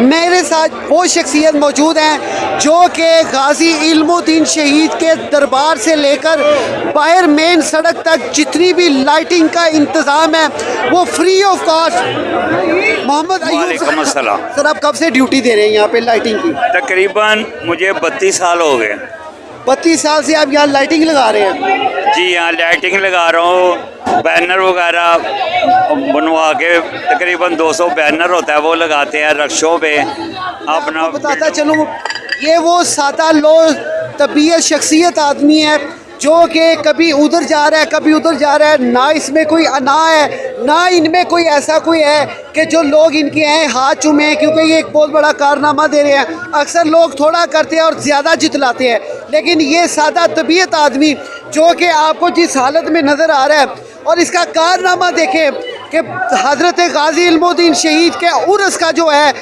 मेरे साथ वो शख्सियत मौजूद हैं जो कि गाजी इल्मुद्दीन शहीद के दरबार से लेकर बाहर मेन सड़क तक जितनी भी लाइटिंग का इंतज़ाम है वो free of cost. Mohammad Ayub sir, आप कब से ड्यूटी दे रहे हैं यहाँ पे लाइटिंग की? तकरीबन मुझे 32 साल हो गए। 32 साल से आप यहाँ लाइटिंग लगा रहे हैं? जी यहाँ लाइटिंग लगा रहा हूँ, बैनर वगैरह बनवा के तकरीबन 200 बैनर होता है वो लगाते हैं रक्षों पे अपना। बताता चलूँ, ये वो सादा लो तबीयत शख्सियत आदमी है जो कि कभी उधर जा रहा है कभी उधर जा रहा है, ना इसमें कोई अना है ना इनमें कोई ऐसा कोई है कि जो लोग इनके हैं हाथ चूमे हैं, क्योंकि ये एक बहुत बड़ा कारनामा दे रहे हैं। अक्सर लोग थोड़ा करते हैं और ज़्यादा जितलाते हैं, लेकिन ये सादा तबीयत आदमी जो कि आपको जिस हालत में नज़र आ रहा है और इसका कारनामा देखें कि हज़रत गाजी इल्मुद्दीन शहीद के उर्स का जो है